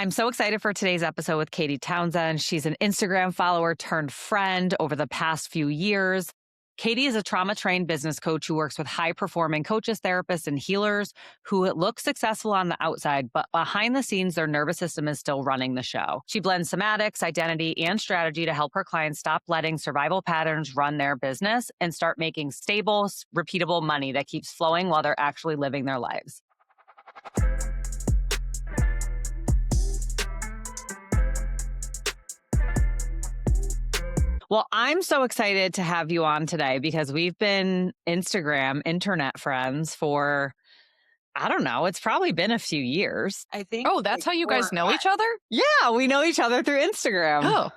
I'm so excited for today's episode with Katie Townsend. She's an Instagram follower turned friend over the past few years. Katie is a trauma trained business coach who works with high performing coaches, therapists, and healers who look successful on the outside, but behind the scenes, their nervous system is still running the show. She blends somatics, identity, and strategy to help her clients stop letting survival patterns run their business and start making stable, repeatable money that keeps flowing while they're actually living their lives. Well, I'm so excited to have you on today because we've been internet friends for, I don't know, it's probably been a few years. I think Oh, that's like how you 4 guys or know 5. each other? Yeah, we know each other through Instagram. Oh.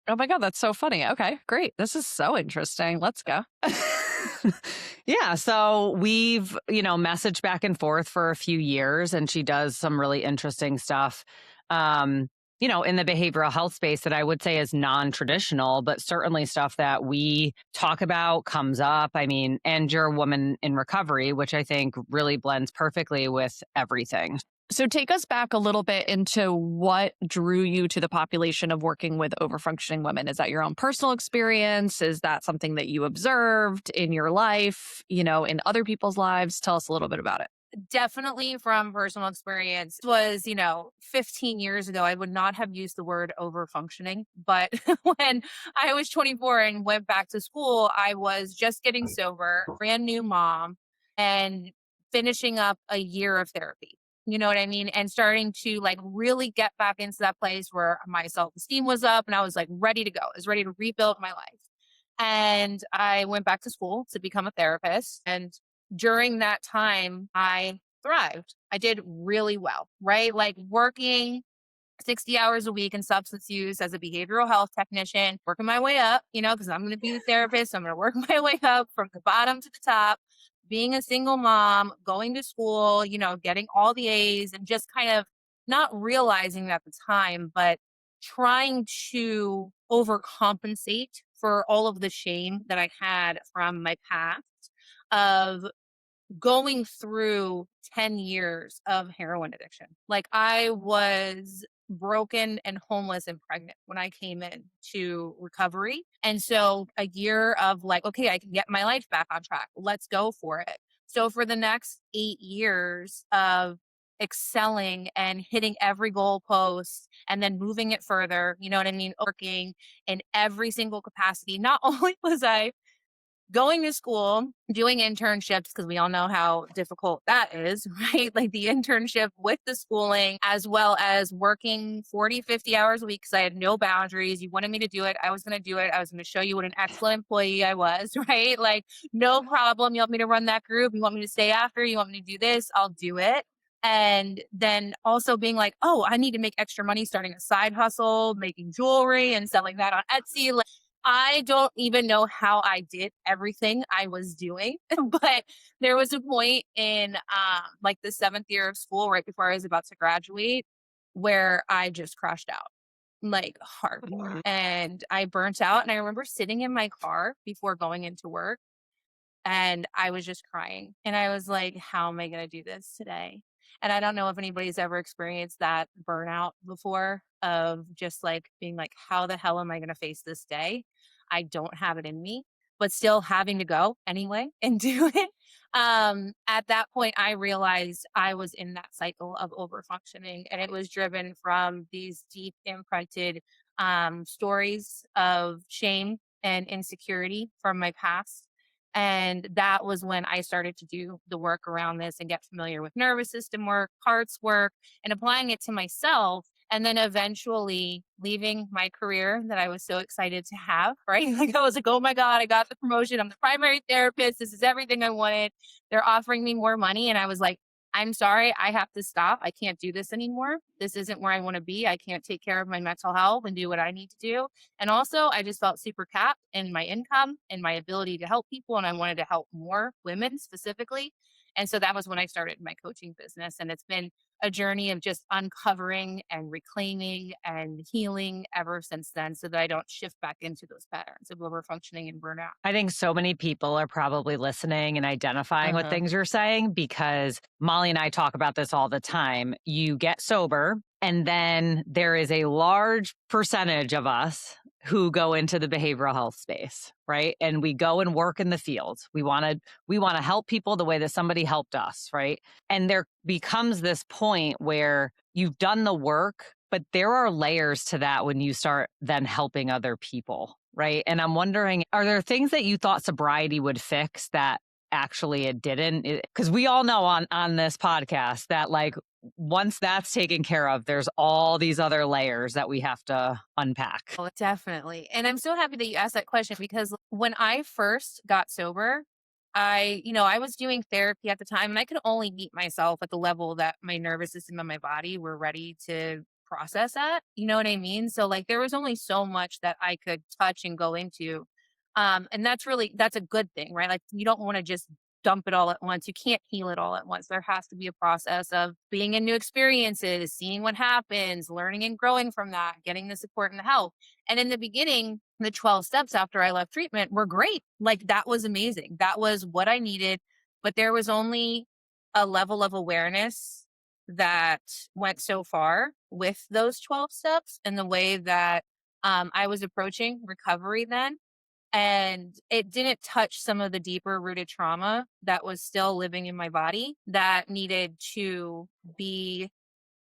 Oh my God, that's so funny. Okay, great. This is so interesting. Let's go. Yeah, so we've, messaged back and forth for a few years, and she does some really interesting stuff. In the behavioral health space that I would say is non-traditional, but certainly stuff that we talk about comes up. I mean, and you're a woman in recovery, which I think really blends perfectly with everything. So take us back a little bit into what drew you to the population of working with overfunctioning women. Is that your own personal experience? Is that something that you observed in your life, in other people's lives? Tell us a little bit about it. Definitely from personal experience. It was, 15 years ago, I would not have used the word over functioning. But when I was 24 and went back to school, I was just getting sober, brand new mom, and finishing up a year of therapy. You know what I mean? And starting to like really get back into that place where my self-esteem was up and I was like ready to go. I was ready to rebuild my life. And I went back to school to become a therapist. And during that time, I thrived. I did really well, right? Like working 60 hours a week in substance use as a behavioral health technician, working my way up, because I'm going to be the therapist. So I'm going to work my way up from the bottom to the top, being a single mom, going to school, getting all the A's and just kind of not realizing at the time, but trying to overcompensate for all of the shame that I had from my past of going through 10 years of heroin addiction. Like I was broken and homeless and pregnant when I came in to recovery. And so a year of like, okay, I can get my life back on track. Let's go for it. So for the next 8 years of excelling and hitting every goalpost and then moving it further, you know what I mean? Working in every single capacity. Not only was I going to school, doing internships, because we all know how difficult that is, right? Like the internship with the schooling, as well as working 40, 50 hours a week because I had no boundaries. You wanted me to do it. I was going to do it. I was going to show you what an excellent employee I was, right? Like, no problem. You want me to run that group? You want me to stay after? You want me to do this? I'll do it. And then also being like, oh, I need to make extra money starting a side hustle, making jewelry and selling that on Etsy. Like, I don't even know how I did everything I was doing, but there was a point in like the 7th year of school, right before I was about to graduate, where I just crashed out like hardcore and I burnt out. And I remember sitting in my car before going into work and I was just crying. And I was like, how am I going to do this today? And I don't know if anybody's ever experienced that burnout before of just like being like, how the hell am I going to face this day? I don't have it in me, but still having to go anyway and do it. At that point, I realized I was in that cycle of overfunctioning and it was driven from these deep imprinted stories of shame and insecurity from my past. And that was when I started to do the work around this and get familiar with nervous system work, parts work, and applying it to myself. And then eventually leaving my career that I was so excited to have, right? Like I was like, oh my God, I got the promotion. I'm the primary therapist. This is everything I wanted. They're offering me more money. And I was like, I'm sorry, I have to stop. I can't do this anymore. This isn't where I want to be. I can't take care of my mental health and do what I need to do. And also, I just felt super capped in my income and my ability to help people. And I wanted to help more women specifically. And so that was when I started my coaching business. And it's been a journey of just uncovering and reclaiming and healing ever since then so that I don't shift back into those patterns of overfunctioning and burnout. I think so many people are probably listening and identifying with Uh-huh. things you're saying because Molly and I talk about this all the time. You get sober, and then there is a large percentage of us who go into the behavioral health space, right? And we go and work in the field. We want to help people the way that somebody helped us, right? And there becomes this point where you've done the work, but there are layers to that when you start then helping other people, right? And I'm wondering, are there things that you thought sobriety would fix that actually it didn't? Because we all know on this podcast that like once that's taken care of, there's all these other layers that we have to unpack. Oh, definitely. And I'm so happy that you asked that question because when I first got sober, I was doing therapy at the time and I could only meet myself at the level that my nervous system and my body were ready to process at. You know what I mean? So like there was only so much that I could touch and go into. And that's a good thing, right? Like you don't want to just dump it all at once. You can't heal it all at once. There has to be a process of being in new experiences, seeing what happens, learning and growing from that, getting the support and the help. And in the beginning, the 12 steps after I left treatment were great. Like that was amazing. That was what I needed. But there was only a level of awareness that went so far with those 12 steps and the way that I was approaching recovery then. And it didn't touch some of the deeper rooted trauma that was still living in my body that needed to be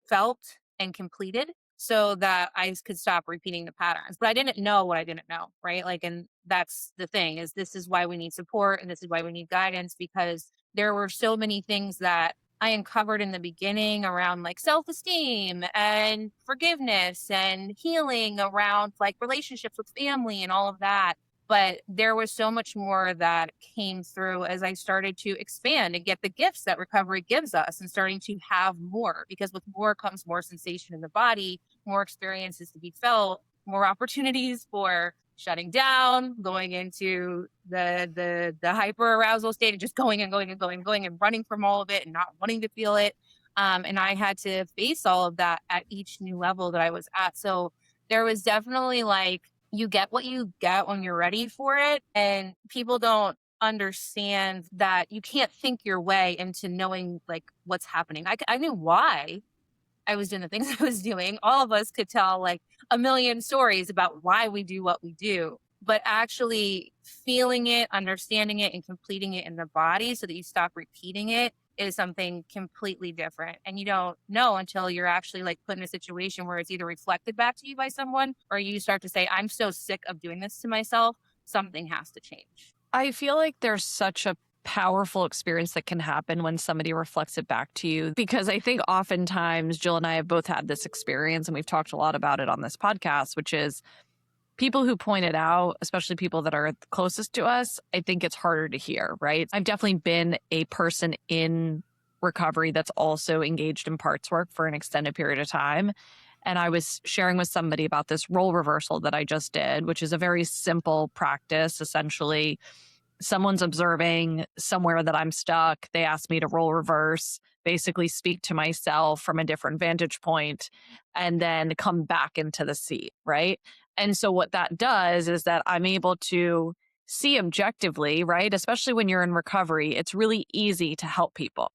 felt and completed so that I could stop repeating the patterns. But I didn't know what I didn't know, right? Like, and that's the thing is this is why we need support and this is why we need guidance because there were so many things that I uncovered in the beginning around like self-esteem and forgiveness and healing around like relationships with family and all of that. But there was so much more that came through as I started to expand and get the gifts that recovery gives us and starting to have more because with more comes more sensation in the body, more experiences to be felt, more opportunities for shutting down, going into the hyper arousal state and just going and going and going and going and running from all of it and not wanting to feel it. And I had to face all of that at each new level that I was at. So there was definitely like you get what you get when you're ready for it. And people don't understand that you can't think your way into knowing like what's happening. I knew why I was doing the things I was doing. All of us could tell like a million stories about why we do what we do, but actually feeling it, understanding it, and completing it in the body so that you stop repeating it is something completely different. And you don't know until you're actually like put in a situation where it's either reflected back to you by someone or you start to say, I'm so sick of doing this to myself. Something has to change. I feel like there's such a powerful experience that can happen when somebody reflects it back to you. Because I think oftentimes Jill and I have both had this experience, and we've talked a lot about it on this podcast, which is people who point it out, especially people that are closest to us, I think it's harder to hear, right? I've definitely been a person in recovery that's also engaged in parts work for an extended period of time. And I was sharing with somebody about this role reversal that I just did, which is a very simple practice. Essentially, someone's observing somewhere that I'm stuck. They ask me to role reverse, basically speak to myself from a different vantage point, and then come back into the seat, right? And so what that does is that I'm able to see objectively, right? Especially when you're in recovery, it's really easy to help people.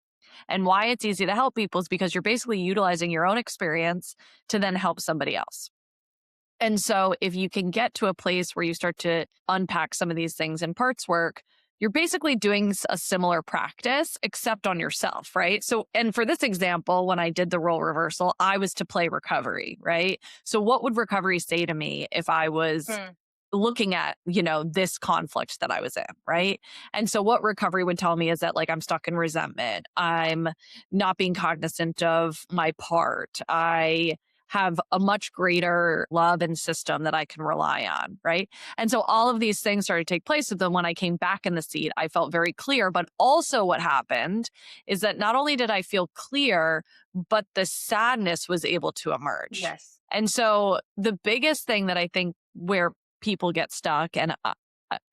And why it's easy to help people is because you're basically utilizing your own experience to then help somebody else. And so if you can get to a place where you start to unpack some of these things in parts work, you're basically doing a similar practice, except on yourself, right? So, and for this example, when I did the role reversal, I was to play recovery, right? So what would recovery say to me if I was looking at, this conflict that I was in, right? And so what recovery would tell me is that like I'm stuck in resentment. I'm not being cognizant of my part. I have a much greater love and system that I can rely on, right? And so all of these things started to take place. So then when I came back in the seat, I felt very clear. But also what happened is that not only did I feel clear, but the sadness was able to emerge. Yes. And so the biggest thing that I think where people get stuck, and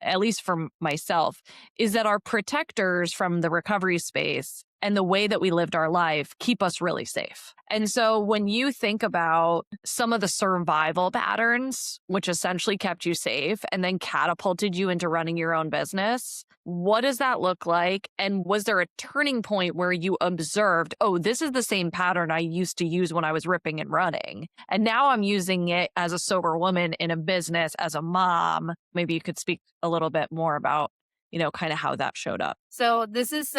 at least for myself, is that our protectors from the recovery space and the way that we lived our life keep us really safe. And so when you think about some of the survival patterns, which essentially kept you safe and then catapulted you into running your own business, what does that look like? And was there a turning point where you observed, oh, this is the same pattern I used to use when I was ripping and running, and now I'm using it as a sober woman in a business, as a mom? Maybe you could speak a little bit more about, kind of how that showed up. So this is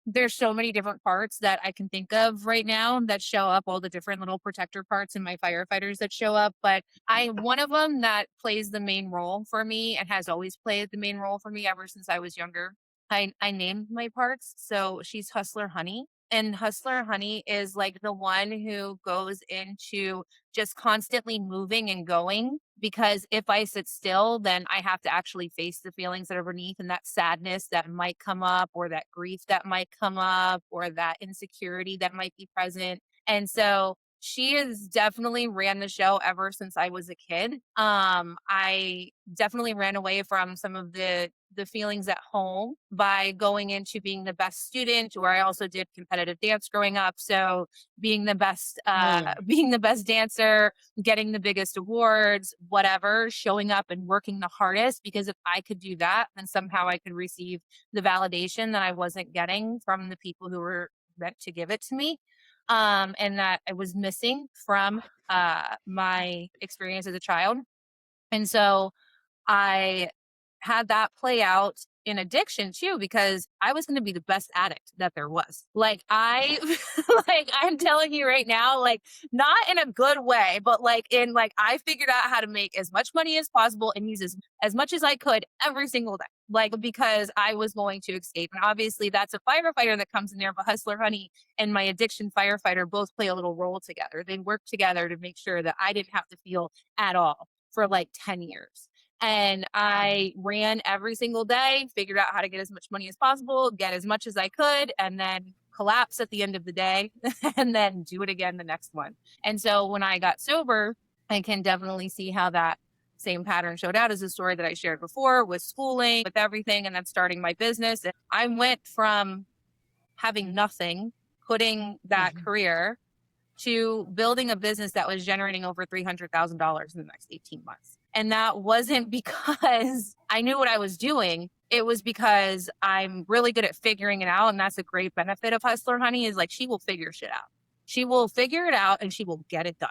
there's so many different parts that I can think of right now that show up, all the different little protector parts in my firefighters that show up. But one of them that plays the main role for me and has always played the main role for me ever since I was younger. I named my parts. So she's Hustler Honey. And Hustler Honey is like the one who goes into just constantly moving and going, because if I sit still, then I have to actually face the feelings that are beneath, and that sadness that might come up, or that grief that might come up, or that insecurity that might be present. And so she has definitely ran the show ever since I was a kid. I definitely ran away from some of the feelings at home by going into being the best student, or I also did competitive dance growing up. So being the best, being the best dancer, getting the biggest awards, whatever, showing up and working the hardest, because if I could do that, then somehow I could receive the validation that I wasn't getting from the people who were meant to give it to me. And that I was missing from my experience as a child. And so I had that play out in addiction too, because I was going to be the best addict that there was. Like like I'm telling you right now, like not in a good way, but I figured out how to make as much money as possible and use as much as I could every single day. Like, because I was going to escape. And obviously that's a firefighter that comes in there, but Hustler Honey and my addiction firefighter both play a little role together. They work together to make sure that I didn't have to feel at all for like 10 years. And I ran every single day, figured out how to get as much money as possible, get as much as I could, and then collapse at the end of the day and then do it again the next one. And so when I got sober, I can definitely see how that same pattern showed out, as a story that I shared before, with schooling, with everything, and then starting my business. And I went from having nothing, quitting that career, to building a business that was generating over $300,000 in the next 18 months. And that wasn't because I knew what I was doing. It was because I'm really good at figuring it out. And that's a great benefit of Hustler Honey, is like, she will figure shit out. She will figure it out and she will get it done.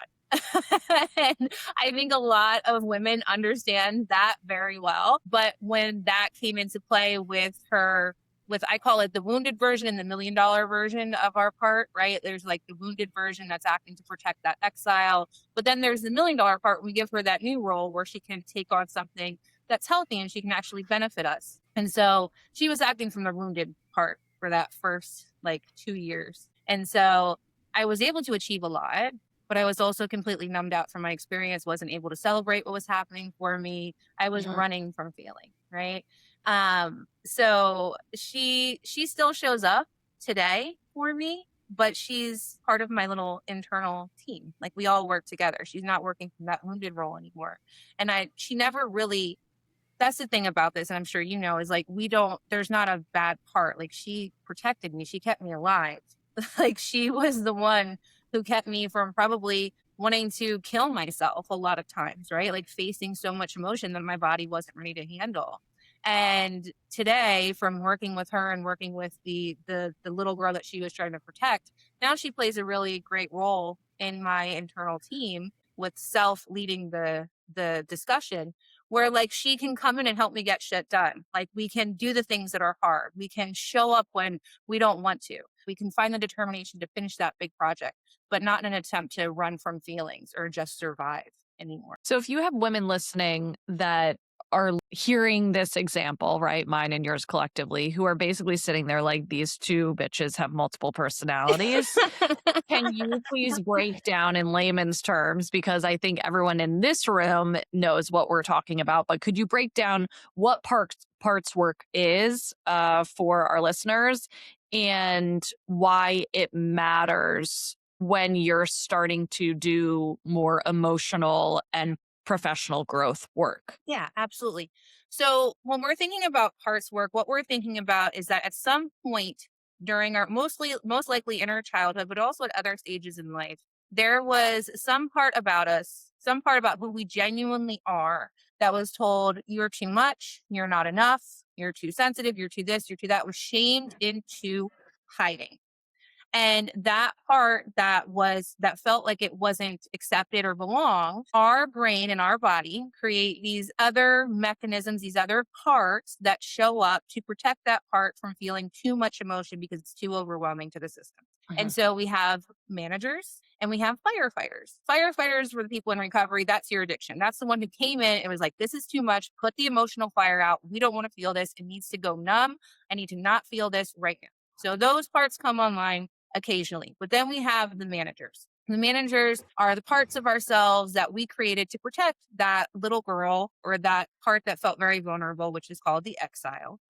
And I think a lot of women understand that very well. But when that came into play with I call it the wounded version and the $1 million version of our part, right? There's like the wounded version that's acting to protect that exile. But then there's the $1 million part. We give her that new role where she can take on something that's healthy and she can actually benefit us. And so she was acting from the wounded part for that first 2 years. And so I was able to achieve a lot, but I was also completely numbed out from my experience, wasn't able to celebrate what was happening for me. I was running from feeling, right? So she still shows up today for me, but she's part of my little internal team. Like, we all work together. She's not working from that wounded role anymore. And she never really, that's the thing about this, and I'm sure you know, is like, there's not a bad part. Like, she protected me. She kept me alive. Like, she was the one who kept me from probably wanting to kill myself a lot of times, right? Like, facing so much emotion that my body wasn't ready to handle. And today, from working with her and working with the little girl that she was trying to protect, now she plays a really great role in my internal team, with Self leading the discussion, where she can come in and help me get shit done. Like, we can do the things that are hard. We can show up when we don't want to. We can find the determination to finish that big project, but not in an attempt to run from feelings or just survive anymore. So if you have women listening that are hearing this example, right, mine and yours collectively, who are basically sitting there like, these two bitches have multiple personalities, can you please break down in layman's terms, because I think everyone in this room knows what we're talking about, but could you break down what parts work is for our listeners, and why it matters when you're starting to do more emotional and professional growth work? Yeah, absolutely. So when we're thinking about parts work, what we're thinking about is that at some point during our most likely in our childhood, but also at other stages in life, there was some part about us, some part about who we genuinely are that was told you're too much, you're not enough, you're too sensitive, you're too this, you're too that, was shamed into hiding. And that part that felt like it wasn't accepted or belonged, our brain and our body create these other mechanisms, these other parts that show up to protect that part from feeling too much emotion because it's too overwhelming to the system. And Mhm. so we have managers and we have firefighters. Firefighters were the people in recovery. That's your addiction. That's the one who came in and was like, this is too much. Put the emotional fire out. We don't want to feel this. It needs to go numb. I need to not feel this right now. So those parts come online occasionally. But then we have the managers. The managers are the parts of ourselves that we created to protect that little girl or that part that felt very vulnerable, which is called the exile.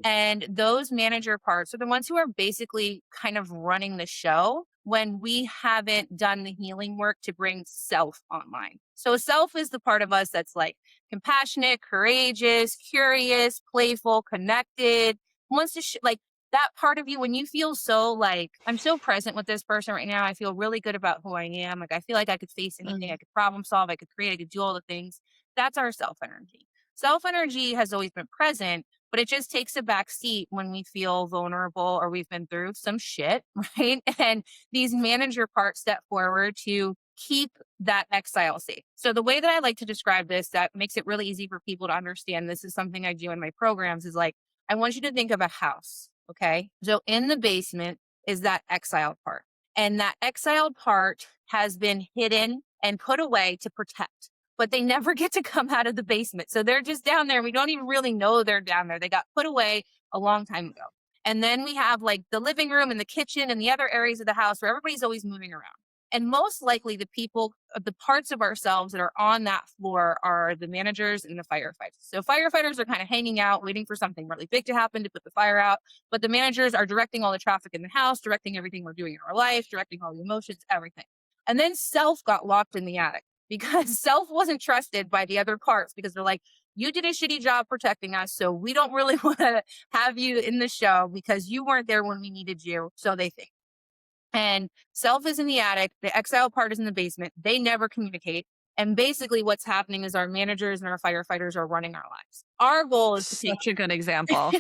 And those manager parts are the ones who are basically kind of running the show when we haven't done the healing work to bring self online. So, self is the part of us that's like compassionate, courageous, curious, playful, connected, wants to, like, that part of you when you feel so like, I'm so present with this person right now. I feel really good about who I am. Like, I feel like I could face anything, I Mm. could problem solve, I could create, I could do all the things. That's our self energy. Self energy has always been present, but it just takes a back seat when we feel vulnerable or we've been through some shit, right? And these manager parts step forward to keep that exile safe. So the way that I like to describe this that makes it really easy for people to understand, this is something I do in my programs, is like, I want you to think of a house, okay? So in the basement is that exiled part. And that exiled part has been hidden and put away to protect, but they never get to come out of the basement. So they're just down there. We don't even really know they're down there. They got put away a long time ago. And then we have like the living room and the kitchen and the other areas of the house where everybody's always moving around. And most likely the people, the parts of ourselves that are on that floor are the managers and the firefighters. So firefighters are kind of hanging out, waiting for something really big to happen to put the fire out. But the managers are directing all the traffic in the house, directing everything we're doing in our life, directing all the emotions, everything. And then self got locked in the attic because self wasn't trusted by the other parts because they're like, you did a shitty job protecting us. So we don't really want to have you in the show because you weren't there when we needed you. So they think. And self is in the attic, the exile part is in the basement. They never communicate. And basically, what's happening is our managers and our firefighters are running our lives. Our goal is to take Such a good example.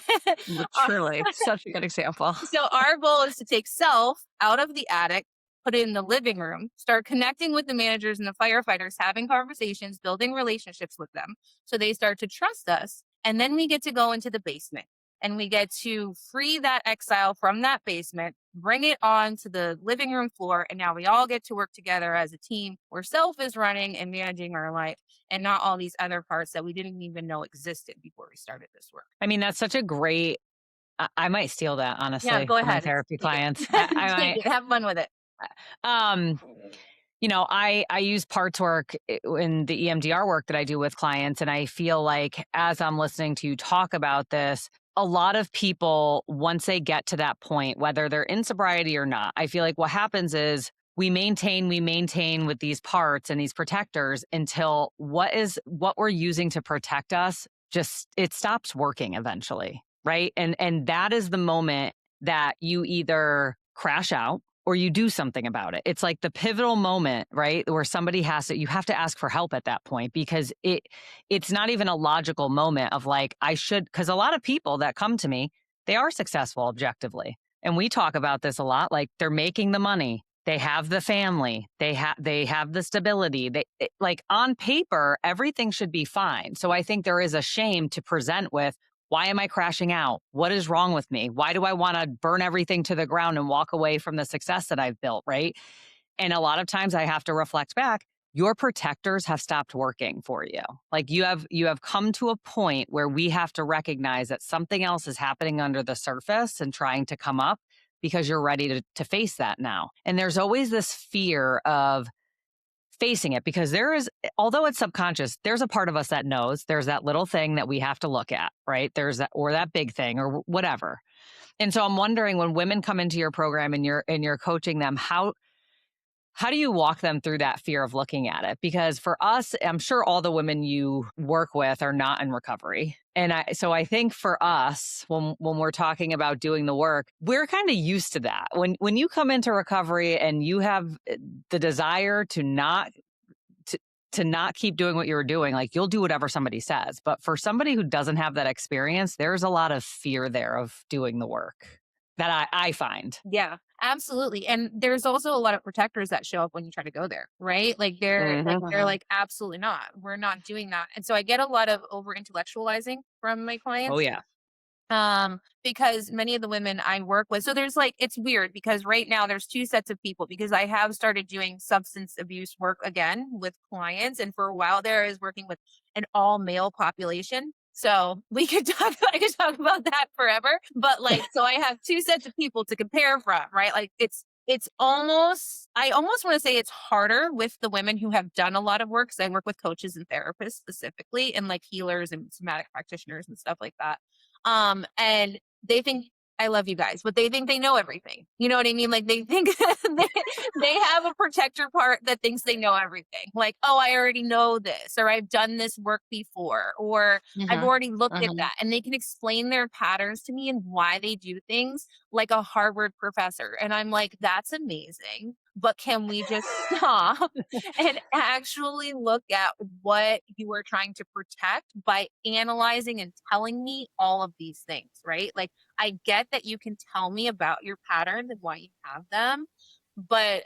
our- Truly, such a good example. so our goal is to take self out of the attic, put it in the living room, start connecting with the managers and the firefighters, having conversations, building relationships with them. So they start to trust us. And then we get to go into the basement and we get to free that exile from that basement, bring it on to the living room floor. And now we all get to work together as a team where self is running and managing our life and not all these other parts that we didn't even know existed before we started this work. I mean, that's such a great I might steal that Yeah, honestly go for my ahead. therapy Take clients. I it. Take might it. Have fun with it. um I use parts work in the EMDR work that I do with clients. And I feel like as I'm listening to you talk about this, a lot of people, once they get to that point, whether they're in sobriety or not, I feel like what happens is we maintain with these parts and these protectors until what we're using to protect us just it stops working eventually. Right. And that is the moment that you either crash out or you do something about it. It's like the pivotal moment, right? Where somebody you have to ask for help at that point because it's not even a logical moment of like, because a lot of people that come to me, they are successful objectively. And we talk about this a lot, like they're making the money, they have the family, they have the stability. Like on paper, everything should be fine. So I think there is a shame to present with, why am I crashing out? What is wrong with me? Why do I want to burn everything to the ground and walk away from the success that I've built, right? And a lot of times I have to reflect back, your protectors have stopped working for you. Like you have come to a point where we have to recognize that something else is happening under the surface and trying to come up because you're ready to face that now. And there's always this fear of facing it because although it's subconscious, there's a part of us that knows there's that little thing that we have to look at, right? There's that big thing or whatever. And so I'm wondering when women come into your program and you're coaching them, How do you walk them through that fear of looking at it? Because for us, I'm sure all the women you work with are not in recovery. And I think for us, when we're talking about doing the work, we're kind of used to that. When you come into recovery and you have the desire to to not keep doing what you were doing, like you'll do whatever somebody says. But for somebody who doesn't have that experience, there's a lot of fear there of doing the work that I find. Yeah, absolutely. And there's also a lot of protectors that show up when you try to go there, right? Like they're Mhm. like, absolutely not. We're not doing that. And so I get a lot of over intellectualizing from my Oh clients. yeah. Because many of the women I work with, so there's like, it's weird because right now there's two sets of people because I have started doing substance abuse work again with clients. And for a while there, I was working with an all male population. So we could talk, I could talk about that forever. But like, so I have two sets of people to compare from, right? Like it's almost, I almost want to say it's harder with the women who have done a lot of work. Cause I work with coaches and therapists specifically and like healers and somatic practitioners and stuff like that, and they think I love you guys, but they think they know everything. You know what I mean? Like they think they have a protector part that thinks they know everything. Like, oh, I already know this, or I've done this work before, or I've Mhm. already looked at Mhm. that. And they can explain their patterns to me and why they do things like a Harvard professor. And I'm like, that's amazing. But can we just stop and actually look at what you are trying to protect by analyzing and telling me all of these things, right? Like, I get that you can tell me about your patterns and why you have them, but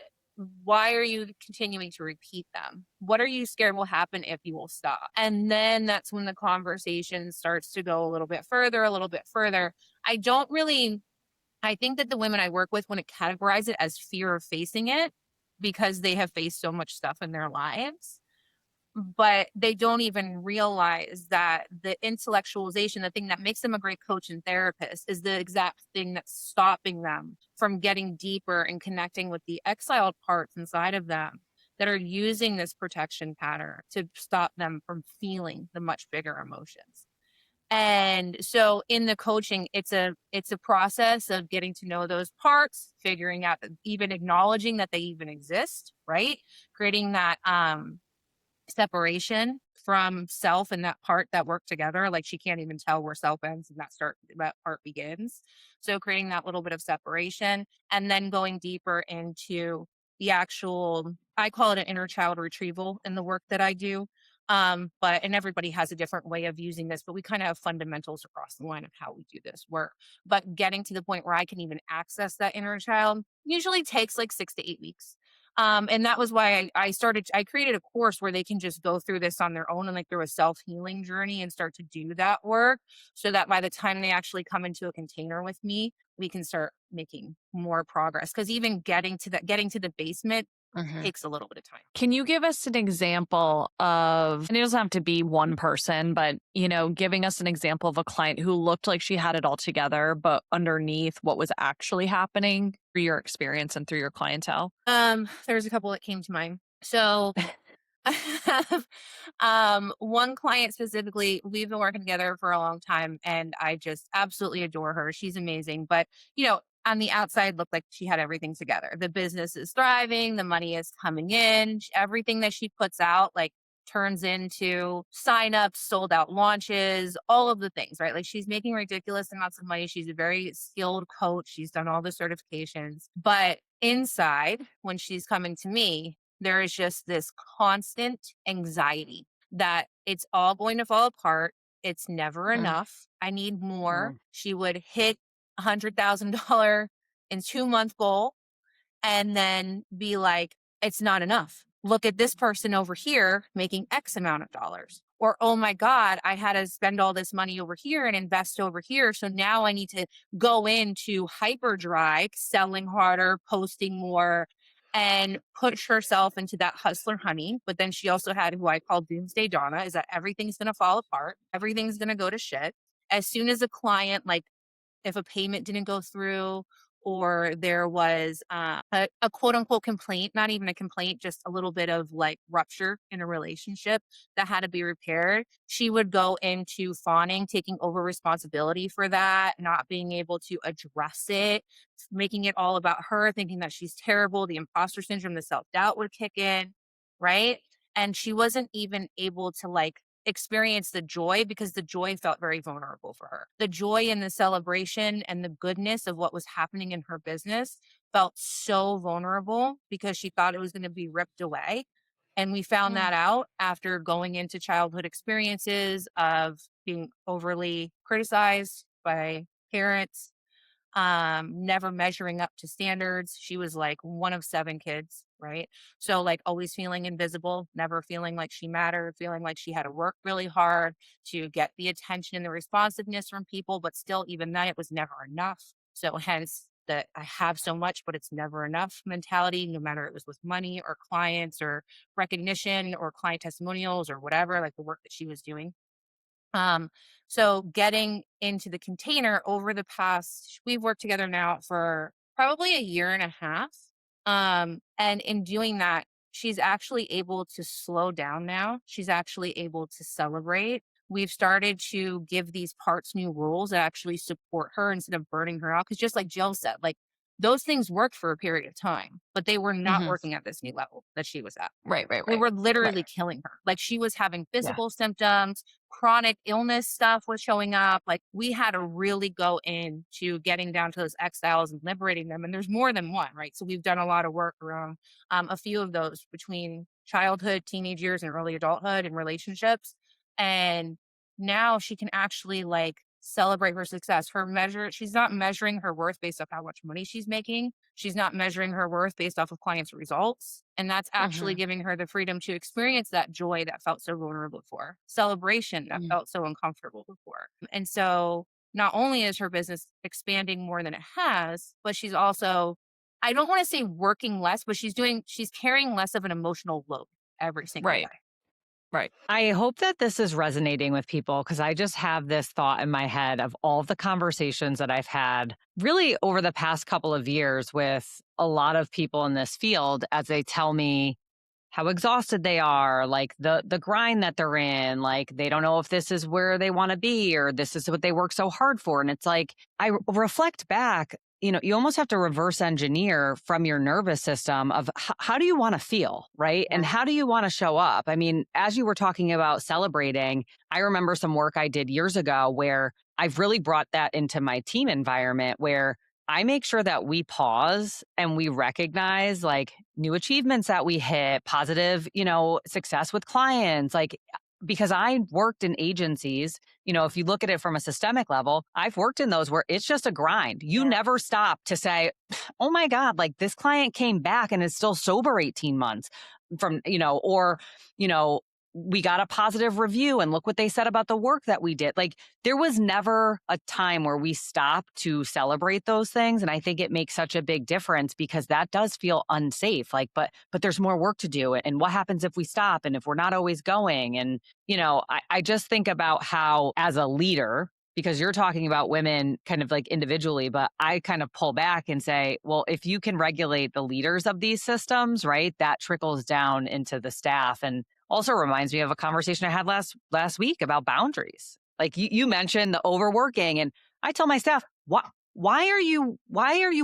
why are you continuing to repeat them? What are you scared will happen if you will stop? And then that's when the conversation starts to go a little bit further, a little bit further. I don't really I think that the women I work with want to categorize it as fear of facing it because they have faced so much stuff in their lives, but they don't even realize that the intellectualization, the thing that makes them a great coach and therapist, is the exact thing that's stopping them from getting deeper and connecting with the exiled parts inside of them that are using this protection pattern to stop them from feeling the much bigger emotions. And so in the coaching, it's a process of getting to know those parts, figuring out even acknowledging that they even exist, right? Creating that separation from self and that part that work together. Like she can't even tell where self ends and that part begins. So creating that little bit of separation and then going deeper into the actual, I call it an inner child retrieval in the work that I do. But and everybody has a different way of using this, but we kind of have fundamentals across the line of how we do this work. But getting to the point where I can even access that inner child usually takes like 6 to 8 weeks. And that was why I created a course where they can just go through this on their own and like through a self-healing journey and start to do that work so that by the time they actually come into a container with me, we can start making more progress. Cause even getting to the basement Mhm. takes a little bit of time. Can you give us an example of, and it doesn't have to be one person, but, giving us an example of a client who looked like she had it all together, but underneath what was actually happening through your experience and through your clientele? There's a couple that came to mind. So I have one client specifically, we've been working together for a long time and I just absolutely adore her. She's amazing. But, on the outside looked like she had everything together. The business is thriving, the money is coming in, everything that she puts out, like turns into signups, sold out launches, all of the things, right? Like she's making ridiculous amounts of money. She's a very skilled coach. She's done all the certifications. But inside, when she's coming to me, there is just this constant anxiety that it's all going to fall apart. It's never Mm, enough. I need more. Mm. She would hit $100,000 in 2 month goal and then be like, it's not enough. Look at this person over here making X amount of dollars. Or, oh my God, I had to spend all this money over here and invest over here. So now I need to go into hyperdrive, selling harder, posting more, and push herself into that hustler honey. But then she also had who I call Doomsday Donna, is that everything's going to fall apart, everything's going to go to shit. As soon as a client, like if a payment didn't go through or there was a quote unquote complaint, not even a complaint, just a little bit of like rupture in a relationship that had to be repaired, she would go into fawning, taking over responsibility for that, not being able to address it, making it all about her, thinking that she's terrible. The imposter syndrome, the self doubt would kick in, right? And she wasn't even able to like experience the joy because the joy felt very vulnerable for her. The joy and the celebration and the goodness of what was happening in her business felt so vulnerable because she thought it was going to be ripped away. And we found Mm. that out after going into childhood experiences of being overly criticized by parents, never measuring up to standards. She was like one of seven kids, right? So like always feeling invisible, never feeling like she mattered, feeling like she had to work really hard to get the attention and the responsiveness from people, but still even then it was never enough. So hence the I have so much, but it's never enough mentality, no matter it was with money or clients or recognition or client testimonials or whatever, like the work that she was doing. Um, so getting into the container over the past, we've worked together now for probably a year and a half. And in doing that, she's actually able to slow down now. She's actually able to celebrate. We've started to give these parts new rules that actually support her instead of burning her out. Cause just like Jill said, like those things worked for a period of time, but they were not Mhm. working at this new level that she was at. Right, right, They right. were Right. literally killing her. Like she was having Yeah. physical symptoms, chronic illness stuff was showing up. Like we had to really go into getting down to those exiles and liberating them. And there's more than one, right? So we've done a lot of work around a few of those between childhood, teenage years, and early adulthood and relationships. And now she can actually like celebrate her success. She's not measuring her worth based off how much money she's making. She's not measuring her worth based off of clients' results. And that's actually Mhm. giving her the freedom to experience that joy that felt so vulnerable before, celebration that Mm. felt so uncomfortable before. And so not only is her business expanding more than it has, but she's also, I don't want to say working less, but she's carrying less of an emotional load every single Right, day. right. I hope that this is resonating with people because I just have this thought in my head of all the conversations that I've had really over the past couple of years with a lot of people in this field as they tell me how exhausted they are, like the grind that they're in, like they don't know if this is where they want to be or this is what they work so hard for. And it's like reflect back, you almost have to reverse engineer from your nervous system of how do you want to feel, right? And Yeah. how do you want to show up? I mean, as you were talking about celebrating, I remember some work I did years ago where I've really brought that into my team environment where I make sure that we pause and we recognize like new achievements that we hit, positive, success with clients, like because I worked in agencies, if you look at it from a systemic level, I've worked in those where it's just a grind. You Yeah. never stop to say, "Oh my god, like this client came back and is still sober 18 months from, or, you know, we got a positive review and look what they said about the work that we did." Like there was never a time where we stopped to celebrate those things, and I think it makes such a big difference because that does feel unsafe, like but there's more work to do, and what happens if we stop and if we're not always going? And I just think about how as a leader, because you're talking about women kind of like individually, but I kind of pull back and say, well, if you can regulate the leaders of these systems, right, that trickles down into the staff. And also reminds me of a conversation I had last week about boundaries. Like you mentioned the overworking, and I tell my staff, why are you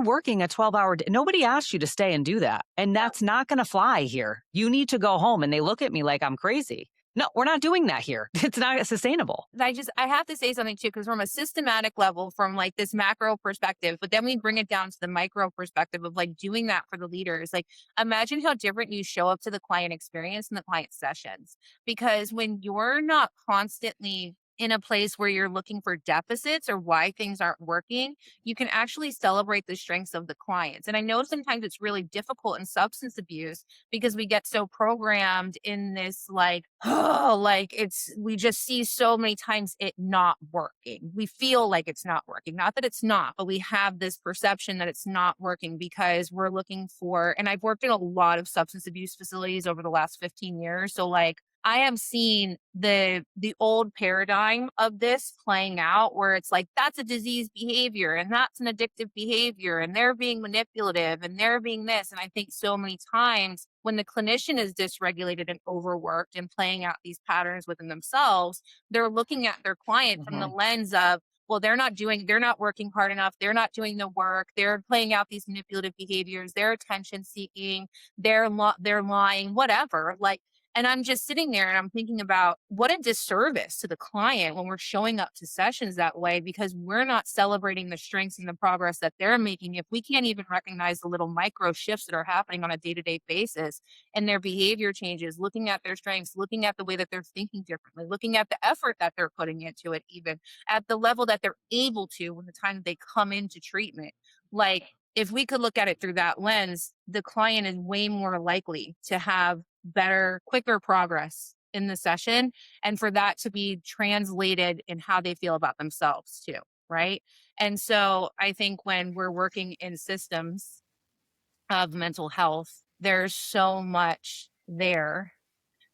working a 12-hour day? Nobody asked you to stay and do that. And that's not going to fly here. You need to go home. And they look at me like I'm crazy. No, we're not doing that here. It's not sustainable. I have to say something too, because from a systematic level, from like this macro perspective, but then we bring it down to the micro perspective of like doing that for the leaders. Like imagine how different you show up to the client experience and the client sessions. Because when you're not constantly in a place where you're looking for deficits or why things aren't working, you can actually celebrate the strengths of the clients. And I know sometimes it's really difficult in substance abuse because we get so programmed in this like, oh, like we just see so many times it not working. We feel like it's not working. Not that it's not, but we have this perception that it's not working because we're looking for, and I've worked in a lot of substance abuse facilities over the last 15 years. So like I am seeing the old paradigm of this playing out where it's like that's a disease behavior and that's an addictive behavior and they're being manipulative and they're being this. And I think so many times when the clinician is dysregulated and overworked and playing out these patterns within themselves, they're looking at their client from the Mhm. lens of, well, they're not working hard enough, they're not doing the work, they're playing out these manipulative behaviors, they're attention seeking, they're lying, whatever. Like, and I'm just sitting there and I'm thinking about what a disservice to the client when we're showing up to sessions that way because we're not celebrating the strengths and the progress that they're making. If we can't even recognize the little micro shifts that are happening on a day to day basis and their behavior changes, looking at their strengths, looking at the way that they're thinking differently, looking at the effort that they're putting into it, even at the level that they're able to when the time that they come into treatment. Like, if we could look at it through that lens, the client is way more likely to have better, quicker progress in the session and for that to be translated in how they feel about themselves too. Right. And so I think when we're working in systems of mental health, there's so much there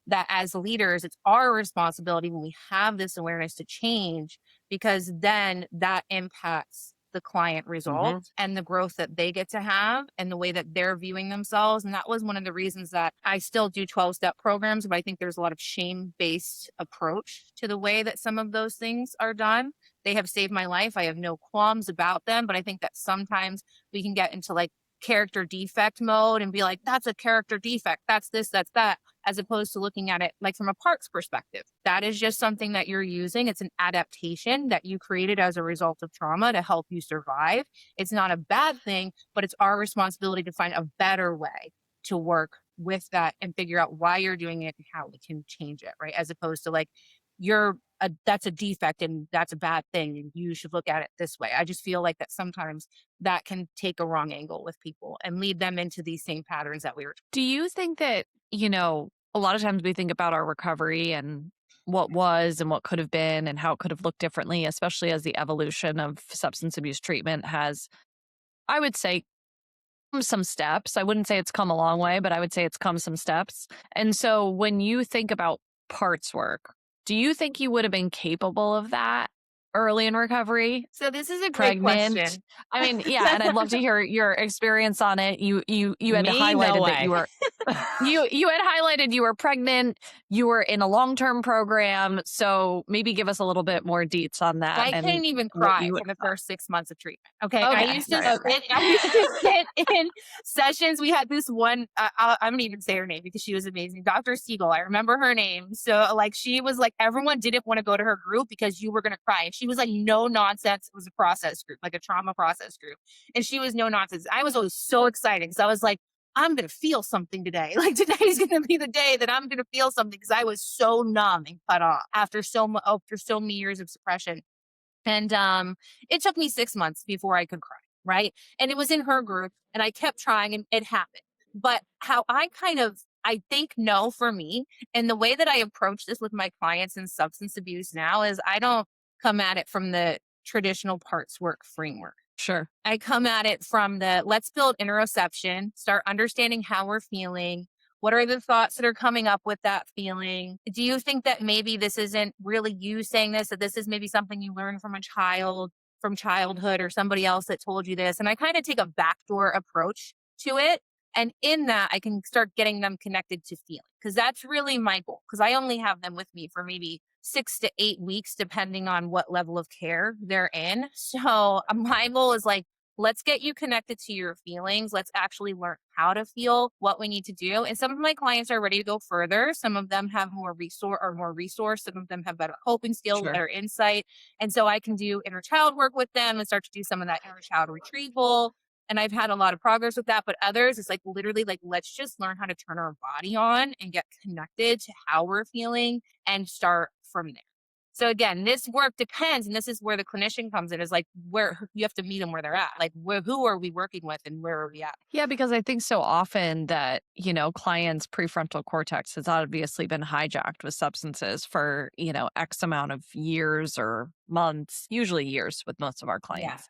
that as leaders, it's our responsibility when we have this awareness to change, because then that impacts the client Mhm. results and the growth that they get to have and the way that they're viewing themselves. And that was one of the reasons that I still do 12-step programs, but I think there's a lot of shame based approach to the way that some of those things are done. They have saved my life. I have no qualms about them, but I think that sometimes we can get into like character defect mode and be like, that's a character defect. That's this, that's that, as opposed to looking at it like from a parks perspective. That is just something that you're using. It's an adaptation that you created as a result of trauma to help you survive. It's not a bad thing, but it's our responsibility to find a better way to work with that and figure out why you're doing it and how we can change it, right? As opposed to like, that's a defect and that's a bad thing and you should look at it this way. I just feel like that sometimes that can take a wrong angle with people and lead them into these same patterns that we were. Do you think that, a lot of times we think about our recovery and what was and what could have been and how it could have looked differently, especially as the evolution of substance abuse treatment has, I would say, come some steps. I wouldn't say it's come a long way, but I would say it's come some steps. And so when you think about parts work, do you think you would have been capable of that early in recovery? So this is a great Pregnant? question. I mean, yeah, and I'd love to hear your experience on it. You had Me? No highlighted that you way. were you had highlighted you were pregnant, you were in a long-term program, so maybe give us a little bit more deets on that I and couldn't even what cry you would for the have first 6 months of treatment. Okay. thought. Okay, okay. I used to sit in sessions. We had this one, I'm gonna even say her name because she was amazing. Dr. Siegel. I remember her name. So like she was like, everyone didn't want to go to her group because you were gonna cry. And she was like, no nonsense. It was a process group, like a trauma process group. And she was no nonsense. I was always so excited because I was like, I'm going to feel something today. Like today's going to be the day that I'm going to feel something because I was so numb and cut off after so many years of suppression. And it took me 6 months before I could cry, right? And it was in her group, and I kept trying, and it happened. But how I think no for me, and the way that I approach this with my clients in substance abuse now is I don't come at it from the traditional parts work framework. Sure. I come at it from the let's build interoception, start understanding how we're feeling. What are the thoughts that are coming up with that feeling? Do you think that maybe this isn't really you saying this, that this is maybe something you learned from a child, from childhood, or somebody else that told you this? And I kind of take a backdoor approach to it. And in that, I can start getting them connected to feeling because that's really my goal. Because I only have them with me for maybe 6 to 8 weeks, depending on what level of care they're in. So my goal is like, let's get you connected to your feelings. Let's actually learn how to feel, what we need to do. And some of my clients are ready to go further. Some of them have more resource. Some of them have better coping skills, Sure. better insight. And so I can do inner child work with them and start to do some of that inner child retrieval. And I've had a lot of progress with that. But others, it's like literally like, let's just learn how to turn our body on and get connected to how we're feeling and start from there. So again, this work depends, and this is where the clinician comes in. Is like where you have to meet them where they're at. Like who are we working with, and where are we at? Yeah, because I think so often that, clients' prefrontal cortex has obviously been hijacked with substances for, X amount of years or months, usually years with most of our Yeah. clients.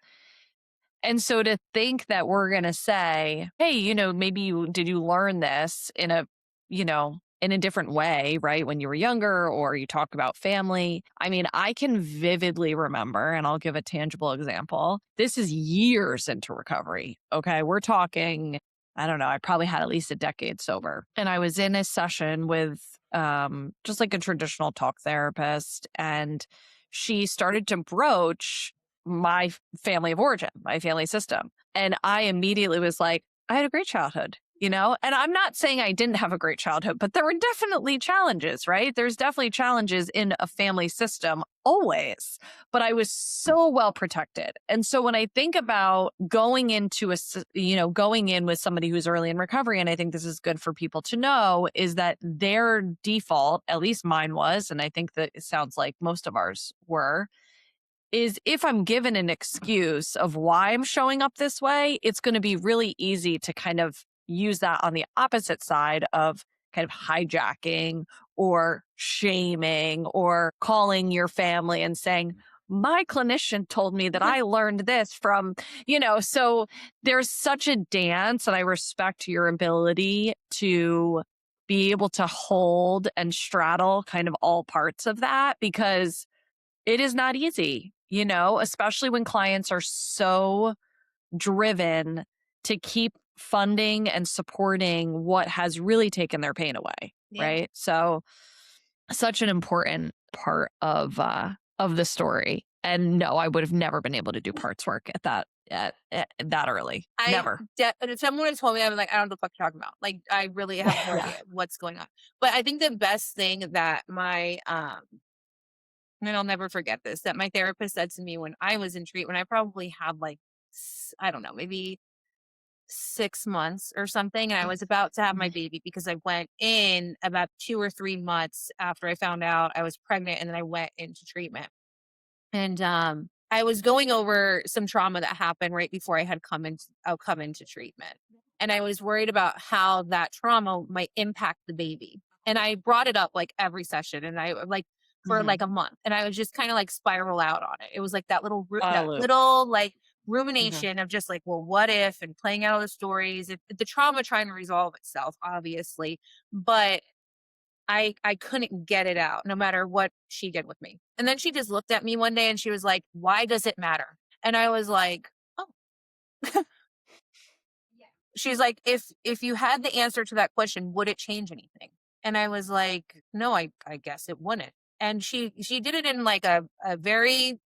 And so to think that we're going to say, hey, maybe did you learn this in a, in a different way, right? When you were younger or you talk about family. I mean, I can vividly remember, and I'll give a tangible example. This is years into recovery. Okay. We're talking, I don't know, I probably had at least a decade sober. And I was in a session with just like a traditional talk therapist. And she started to broach my family of origin, my family system. And I immediately was like, I had a great childhood, you know? And I'm not saying I didn't have a great childhood, but there were definitely challenges, right? There's definitely challenges in a family system always, but I was so well protected. And so when I think about going into going in with somebody who's early in recovery, and I think this is good for people to know, is that their default, at least mine was, and I think that it sounds like most of ours were, is if I'm given an excuse of why I'm showing up this way, it's going to be really easy to kind of use that on the opposite side of kind of hijacking or shaming or calling your family and saying, my clinician told me that I learned this from, so there's such a dance, and I respect your ability to be able to hold and straddle kind of all parts of that, because it is not easy, especially when clients are so driven to keep funding and supporting what has really taken their pain away, Yeah. right? So such an important part of the story. And no, I would have never been able to do parts work at that early. Never. If someone had told me, I'm like, I don't know what the fuck you're talking about. Like, I really have no Yeah. idea what's going on. But I think the best thing that and I'll never forget this, that my therapist said to me when I was in treatment, I probably had like, I don't know, maybe 6 months or something. And I was about to have my Mhm. baby because I went in about 2 or 3 months after I found out I was pregnant. And then I went into treatment. And I was going over some trauma that happened right before I'll come into treatment. And I was worried about how that trauma might impact the baby. And I brought it up like every session, and I like for like Mhm. a month, and I was just kind of like spiral out on it. It was like that Loop. little like Mhm. rumination of just like, well, what if, and playing out all the stories, the trauma trying to resolve itself, obviously, but I couldn't get it out no matter what she did with me. And then she just looked at me one day and she was like, "Why does it matter?" And I was like, "Oh." She's like, "If you had the answer to that question, would it change anything?" And I was like, "No, I guess it wouldn't." And she did it in like a very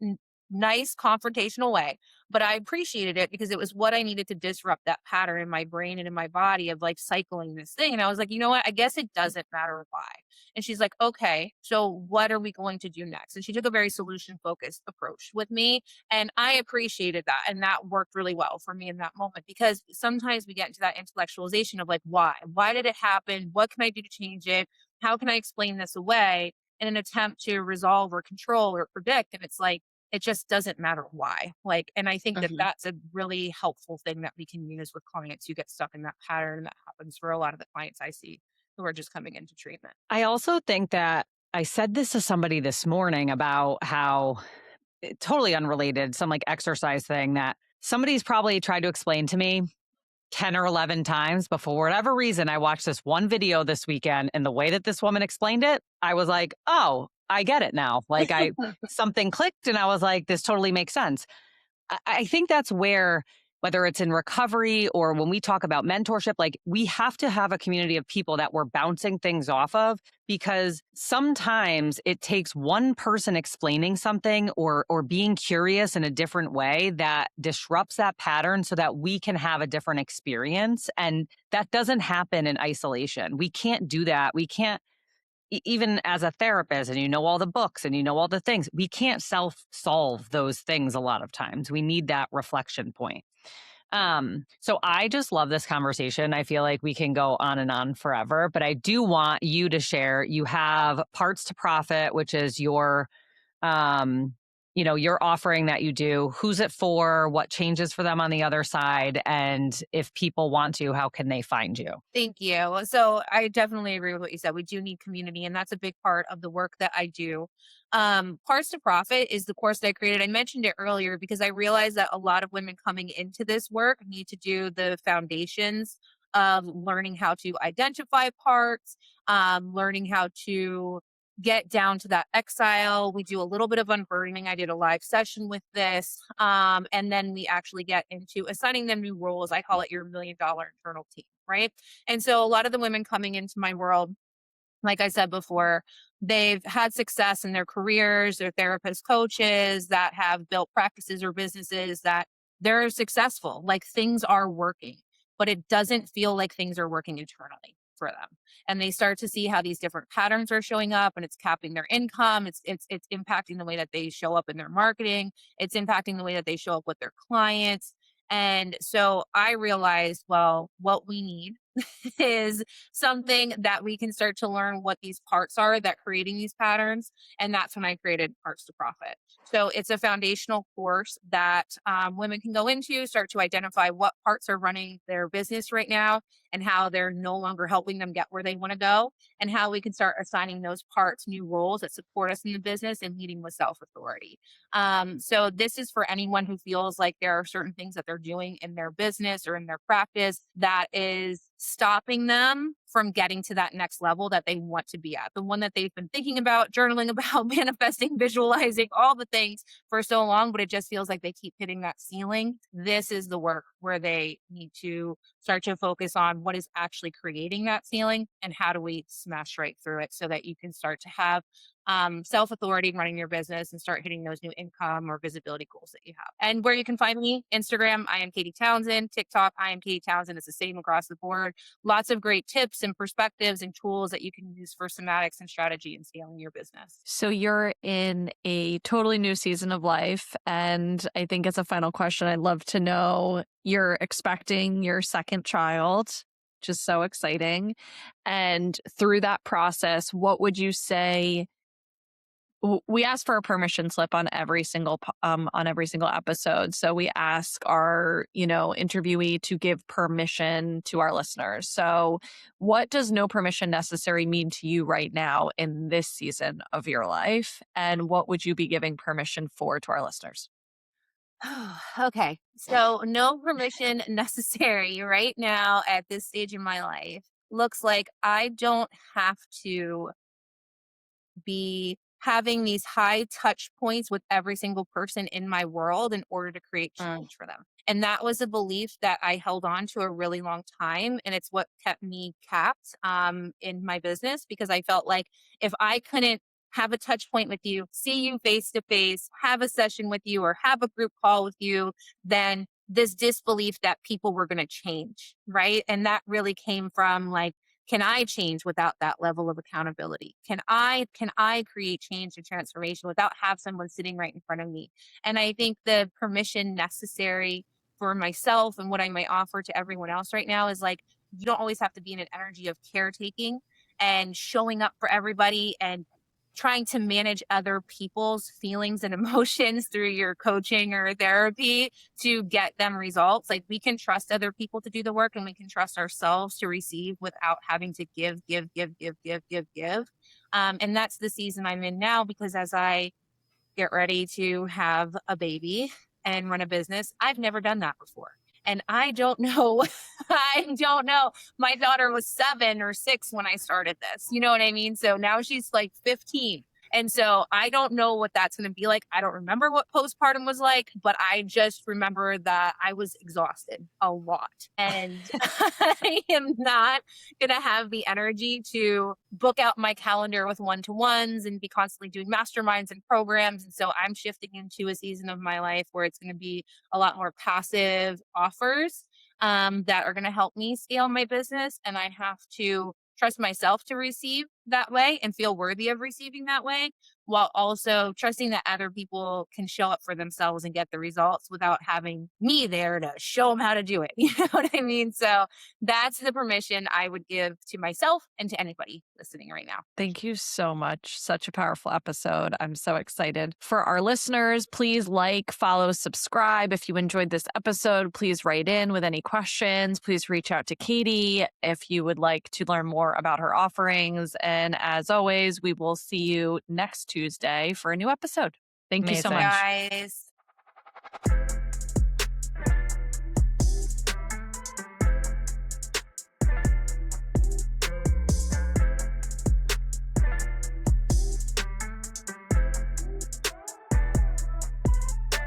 n- nice confrontational way, but I appreciated it because it was what I needed to disrupt that pattern in my brain and in my body of like cycling this thing. And I was like, you know what? I guess it doesn't matter why. And she's like, okay, so what are we going to do next? And she took a very solution focused approach with me. And I appreciated that. And that worked really well for me in that moment, because sometimes we get into that intellectualization of like, why? Why did it happen? What can I do to change it? How can I explain this away in an attempt to resolve or control or predict? And it's like, it just doesn't matter why. Like, and I think that Mhm. that's a really helpful thing that we can use with clients who get stuck in that pattern. That happens for a lot of the clients I see who are just coming into treatment. I also think that I said this to somebody this morning about how totally unrelated, some like exercise thing that somebody's probably tried to explain to me 10 or 11 times, but for whatever reason, I watched this one video this weekend, and the way that this woman explained it, I was like, oh, I get it now. Like something clicked and I was like, this totally makes sense. I think that's where, whether it's in recovery or when we talk about mentorship, like we have to have a community of people that we're bouncing things off of, because sometimes it takes one person explaining something or being curious in a different way that disrupts that pattern so that we can have a different experience. And that doesn't happen in isolation. We can't do that. We can't even as a therapist, and all the books and all the things, we can't self solve those things a lot of times. We need that reflection point. So I just love this conversation. I feel like we can go on and on forever, but I do want you to share. You have Parts to Profit, which is um, your offering that you do. Who's it for? What changes for them on the other side? And if people want to, how can they find you? Thank you. So I definitely agree with what you said. We do need community, and that's a big part of the work that I do. Parts to Profit is the course that I created. I mentioned it earlier because I realized that a lot of women coming into this work need to do the foundations of learning how to identify parts, learning how to get down to that exile. We do a little bit of unburdening. I did a live session with this. And then we actually get into assigning them new roles. I call it your $1 million internal team, right? And so a lot of the women coming into my world, like I said before, they've had success in their careers, they're therapists, coaches that have built practices or businesses that they're successful, like things are working, but it doesn't feel like things are working internally for them. And they start to see how these different patterns are showing up and it's capping their income. It's impacting the way that they show up in their marketing. It's impacting the way that they show up with their clients. And so I realized, well, what we need is something that we can start to learn what these parts are that creating these patterns. And that's when I created Parts to Profit. So it's a foundational course that women can go into, start to identify what parts are running their business right now and how they're no longer helping them get where they want to go, and how we can start assigning those parts new roles that support us in the business and leading with self authority. So this is for anyone who feels like there are certain things that they're doing in their business or in their practice that is stopping them from getting to that next level that they want to be at, the one that they've been thinking about, journaling about, manifesting, visualizing, all the things for so long, but it just feels like they keep hitting that ceiling. This is the work where they need to start to focus on what is actually creating that ceiling and how do we smash right through it so that you can start to have self authority in running your business and start hitting those new income or visibility goals that you have. And where you can find me, Instagram, I am Katie Townsend. TikTok, I am Katie Townsend. It's the same across the board. Lots of great tips and perspectives and tools that you can use for somatics and strategy and scaling your business. So you're in a totally new season of life. And I think as a final question, I'd love to know, you're expecting your second child, which is so exciting. And through that process, what would you say? We ask for a permission slip on every single episode. So we ask our, interviewee to give permission to our listeners. So what does no permission necessary mean to you right now in this season of your life? And what would you be giving permission for to our listeners? Okay. So no permission necessary right now at this stage in my life looks like I don't have to be having these high touch points with every single person in my world in order to create change for them. And that was a belief that I held on to a really long time. And it's what kept me capped in my business, because I felt like if I couldn't have a touch point with you, see you face to face, have a session with you, or have a group call with you, then this disbelief that people were going to change. Right. And that really came from like, can I change without that level of accountability? Can I create change and transformation without have someone sitting right in front of me? And I think the permission necessary for myself and what I might offer to everyone else right now is like, you don't always have to be in an energy of caretaking and showing up for everybody and trying to manage other people's feelings and emotions through your coaching or therapy to get them results. Like, we can trust other people to do the work and we can trust ourselves to receive without having to give. And that's the season I'm in now, because as I get ready to have a baby and run a business, I've never done that before. And I don't know. I don't know. My daughter was 7 or 6 when I started this. You know what I mean? So now she's like 15. And so I don't know what that's going to be like. I don't remember what postpartum was like, but I just remember that I was exhausted a lot. And I am not going to have the energy to book out my calendar with one-to-ones and be constantly doing masterminds and programs. And so I'm shifting into a season of my life where it's going to be a lot more passive offers that are going to help me scale my business. And I have to trust myself to receive that way and feel worthy of receiving that way, while also trusting that other people can show up for themselves and get the results without having me there to show them how to do it. You know what I mean? So that's the permission I would give to myself and to anybody listening right now. Thank you so much. Such a powerful episode. I'm so excited. For our listeners, please like, follow, subscribe. If you enjoyed this episode, please write in with any questions. Please reach out to Katie if you would like to learn more about her offerings. And as always, we will see you next Tuesday for a new episode. Thank you so Amazing. much. Guys.